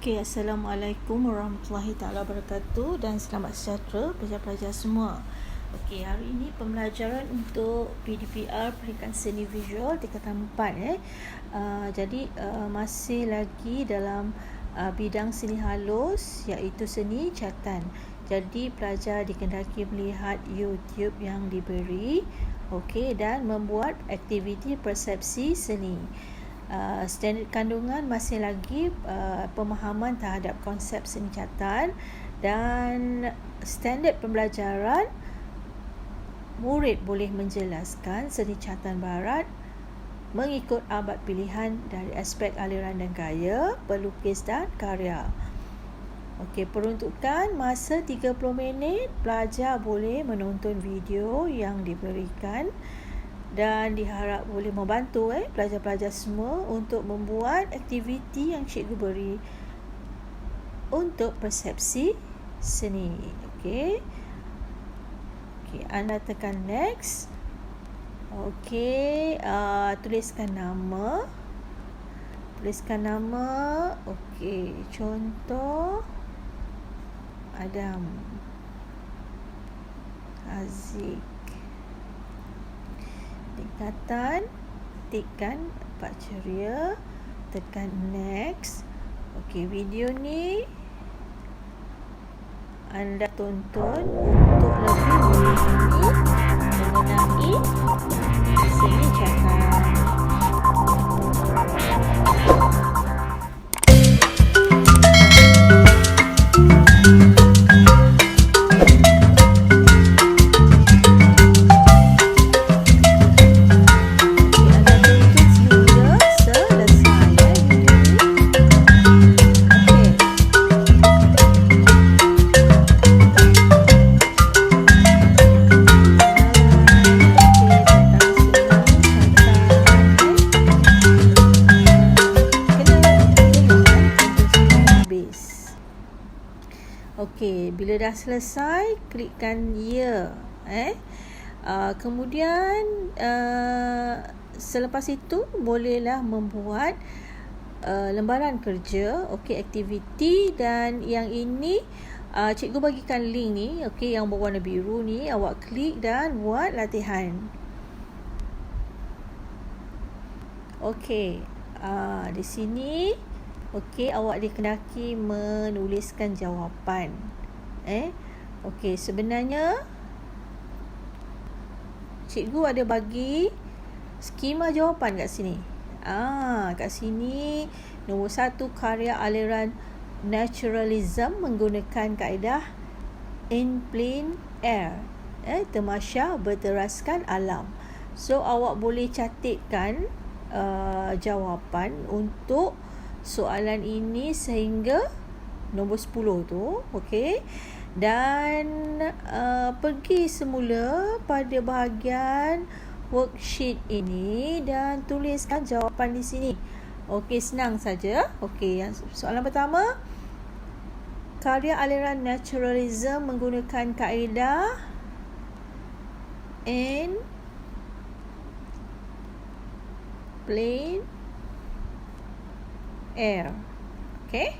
Okey, Assalamualaikum warahmatullahi taala wabarakatuh dan selamat sejahtera pelajar-pelajar semua. Okey, hari ini pembelajaran untuk PDPR Pendidikan Seni Visual tingkatan 4 Jadi masih lagi dalam bidang seni halus iaitu seni catatan. Jadi pelajar dikendaki melihat YouTube yang diberi, okey, dan membuat aktiviti persepsi seni. Standard kandungan masih lagi pemahaman terhadap konsep seni catatan, dan standard pembelajaran murid boleh menjelaskan seni catatan barat mengikut abad pilihan dari aspek aliran dan gaya, pelukis dan karya. Okey, peruntukan masa 30 minit, pelajar boleh menonton video yang diberikan dan diharap boleh membantu pelajar-pelajar semua untuk membuat aktiviti yang cikgu beri untuk persepsi seni. Okey, anda tekan next. Okey, tuliskan nama. Okey, contoh Adam Aziz. Tingkatan, tikkan Pak Ceria, tekan next. Okey, video ni anda tonton untuk lebih memahami mengenai seni catatan. Okey, bila dah selesai, klikkan ya. Kemudian selepas itu bolehlah membuat lembaran kerja, okey, aktiviti, dan yang ini cikgu bagikan link ni, okey, yang berwarna biru ni, awak klik dan buat latihan. Okey, di sini okey, awak dikendaki menuliskan jawapan. Okey, sebenarnya cikgu ada bagi skema jawapan kat sini. Kat sini nombor 1, karya aliran naturalism menggunakan kaedah in plein air. Tamasya berteraskan alam. So awak boleh catatkan jawapan untuk soalan ini sehingga nombor 10 tu, okey. Dan pergi semula pada bahagian worksheet ini dan tuliskan jawapan di sini. Okey, senang saja. Okey, yang soalan pertama, karya aliran naturalism menggunakan kaedah in plein air. Okey.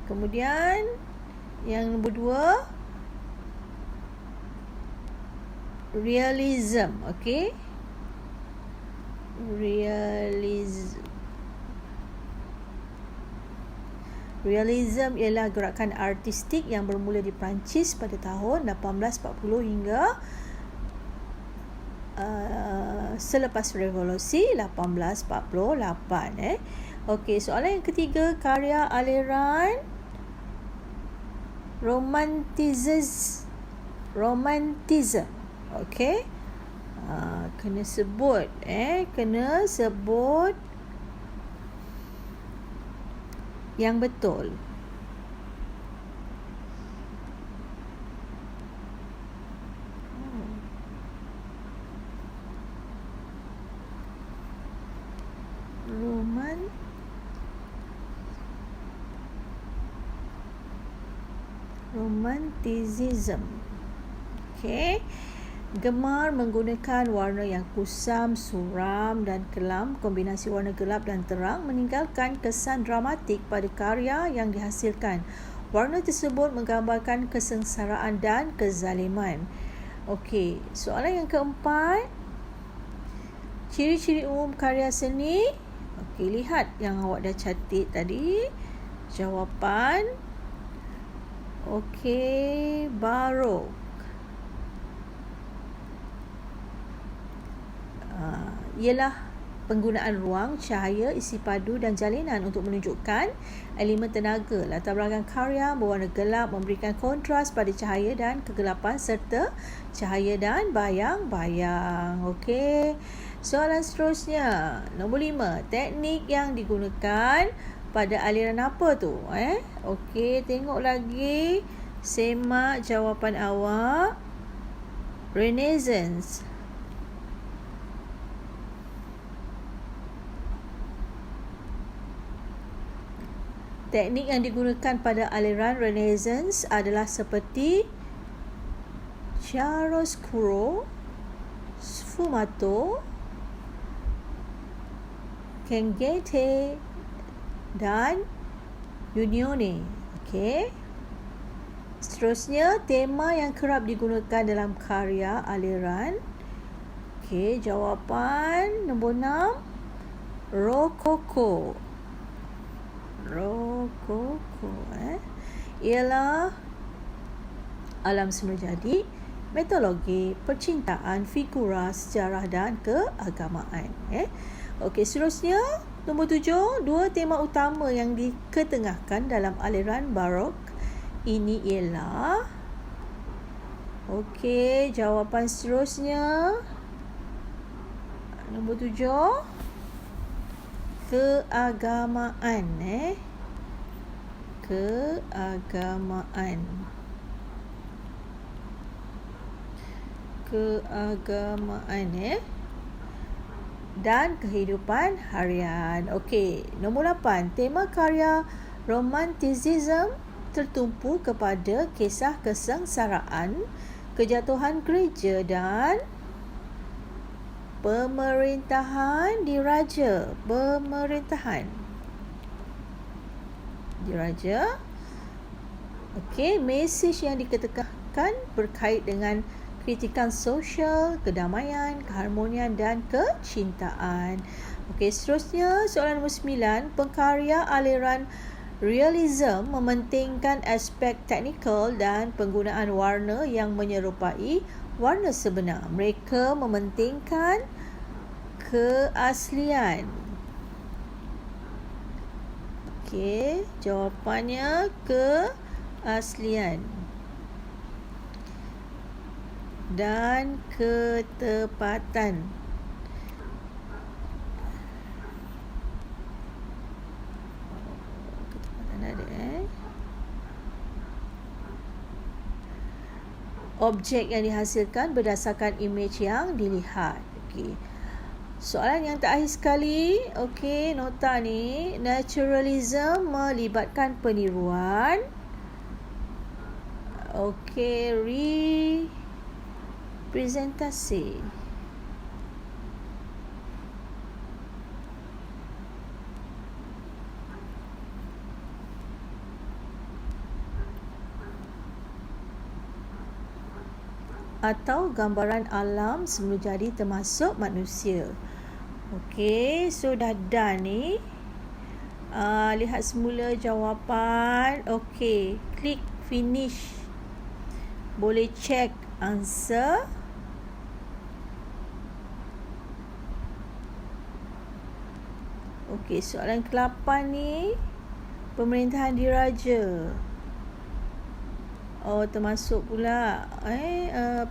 Kemudian yang nombor 2, realism. Okey. Realism ialah gerakan artistik yang bermula di Perancis pada tahun 1840 hingga selepas revolusi 1848. Okey, soalan yang ketiga, karya aliran romantism. Okey, kena sebut yang betul. Romanticism. Okey. Gemar menggunakan warna yang kusam, suram dan kelam. Kombinasi warna gelap dan terang meninggalkan kesan dramatik pada karya yang dihasilkan. Warna tersebut menggambarkan kesengsaraan dan kezaliman. Okey, soalan yang keempat. Ciri-ciri umum karya seni. Okey, lihat yang awak dah catat tadi. Jawapan. Okey, barok. Ialah penggunaan ruang, cahaya, isi padu dan jalinan untuk menunjukkan elemen tenaga. Latar belakang karya berwarna gelap memberikan kontras pada cahaya dan kegelapan serta cahaya dan bayang-bayang. Okey. Soalan seterusnya. Nombor 5. Teknik yang digunakan pada aliran apa tu? Okey, tengok lagi. Semak jawapan awak. Renaissance. Teknik yang digunakan pada aliran Renaissance adalah seperti chiaroscuro, sfumato, cangiate dan unione. Okey. Seterusnya, tema yang kerap digunakan dalam karya aliran. Okey, jawapan nombor 6. Rokoko. Ialah alam semula jadi, mitologi, percintaan, figura, sejarah dan keagamaan. Okey, seterusnya nombor 7, 2 tema utama yang diketengahkan dalam aliran barok ini ialah. Okey, jawapan seterusnya nombor 7, keagamaan. Keagamaan dan kehidupan harian. Okey, nombor 8, tema karya romantisism tertumpu kepada kisah kesengsaraan, kejatuhan gereja dan pemerintahan diraja. Okey, mesej yang diketekankan berkait dengan kritikan sosial, kedamaian, keharmonian dan kecintaan. Okey, seterusnya soalan nombor 9. Pengkarya aliran realism mementingkan aspek teknikal dan penggunaan warna yang menyerupai warna sebenar. Mereka mementingkan keaslian. Okey, jawapannya keaslian dan ketepatan. Objek yang dihasilkan berdasarkan imej yang dilihat. Okey. Soalan yang terakhir sekali. Okey, nota ni. Naturalism melibatkan peniruan. Okey, representasi. Atau gambaran alam semula jadi termasuk manusia. Okey, so dah done ni. Lihat semula jawapan. Okey, klik finish. Boleh check answer. Okey, soalan ke-8 ni. Pemerintahan diraja. Oh, termasuk pula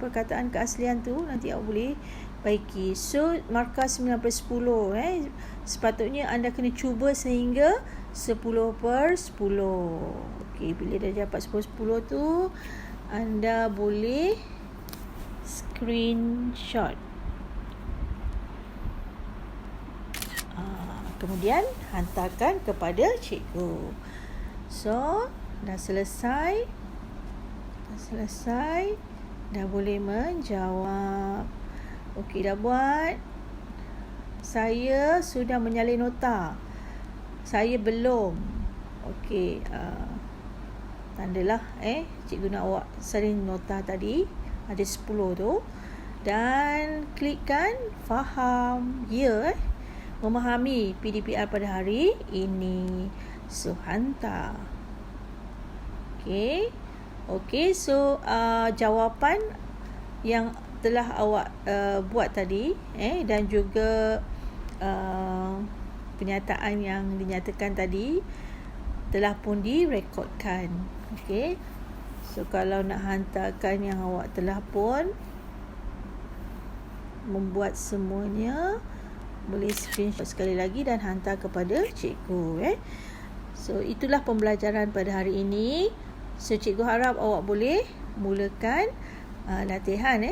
perkataan keaslian tu nanti awak boleh baiki. So, markah 9/10. Sepatutnya anda kena cuba sehingga 10/10. Okey, bila dah dapat 10/10 tu, anda boleh screenshot. Kemudian hantarkan kepada cikgu. So, dah selesai. Dah boleh menjawab. Okey, dah buat? Saya sudah menyalin nota. Saya belum. Okey, tandalah cikgu nak awak salin nota tadi. Ada 10 tu. Dan klikkan faham. Ya, memahami PDPR pada hari ini. So, hantar. Okey, so jawapan yang telah awak buat tadi dan juga penyataan yang dinyatakan tadi telah pun direkodkan. Okey. So kalau nak hantarkan yang awak telah pun membuat semuanya, boleh screenshot sekali lagi dan hantar kepada cikgu. So itulah pembelajaran pada hari ini. So cikgu harap awak boleh mulakan latihan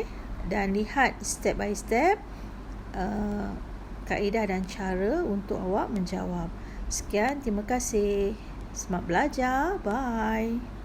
dan lihat step by step kaedah dan cara untuk awak menjawab. Sekian, terima kasih. Selamat belajar. Bye.